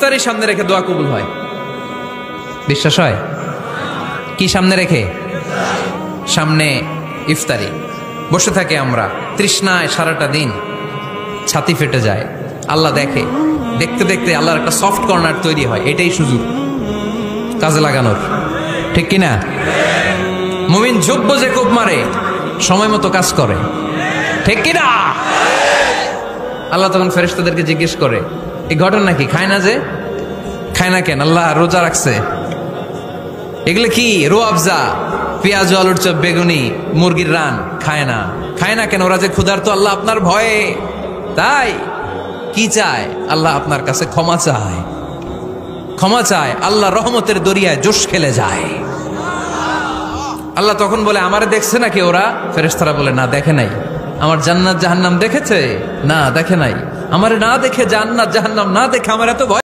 ইফতারের সামনে রেখে দোয়া কবুল হয়। বিশ্বাস হয়? কি সামনে রেখে? সামনে ইফতারি। বসে থাকে আমরা তৃষ্ণায় সারাটা দিন, ছাতি ফেটে যায়। আল্লাহ দেখে, দেখতে দেখতে আল্লাহর একটা সফট কর্নার তৈরি হয়। এটাই সুযোগ কাজে লাগানোর, ঠিক কিনা? মুমিন যোগ্য যে কোপ মারে, সময় মতো কাজ করে, ঠিক কিনা? আল্লাহ তখন ফেরেশতাদেরকে জিজ্ঞেস করে, এই ঘটনা কি? খায় না যে? খায় না কেন? আল্লাহ রোজা রাখছে। এগুলো কি? রোয়াবজা, পেঁয়াজ, আলুর চপ, বেগুনি, মুরগির রান খায় না। খায় না কেন? ওরা যে ক্ষুধার্ত, আল্লাহ আপনার ভয়ে। তাই কি চায়? আল্লাহ আপনার কাছে ক্ষমা চায়, ক্ষমা চায়। আল্লাহ রহমতের দরিয়ায় জোশ খেলে যায়। আল্লাহ তখন বলে, আমারে দেখছে নাকি ওরা? ফেরেশতারা বলে, না দেখে নাই। আমার জান্নাত জাহান্নাম দেখেছে? না দেখে নাই। আমারে না দেখে, জান্নাত জাহান্নাম না দেখে আমার এত ভয়।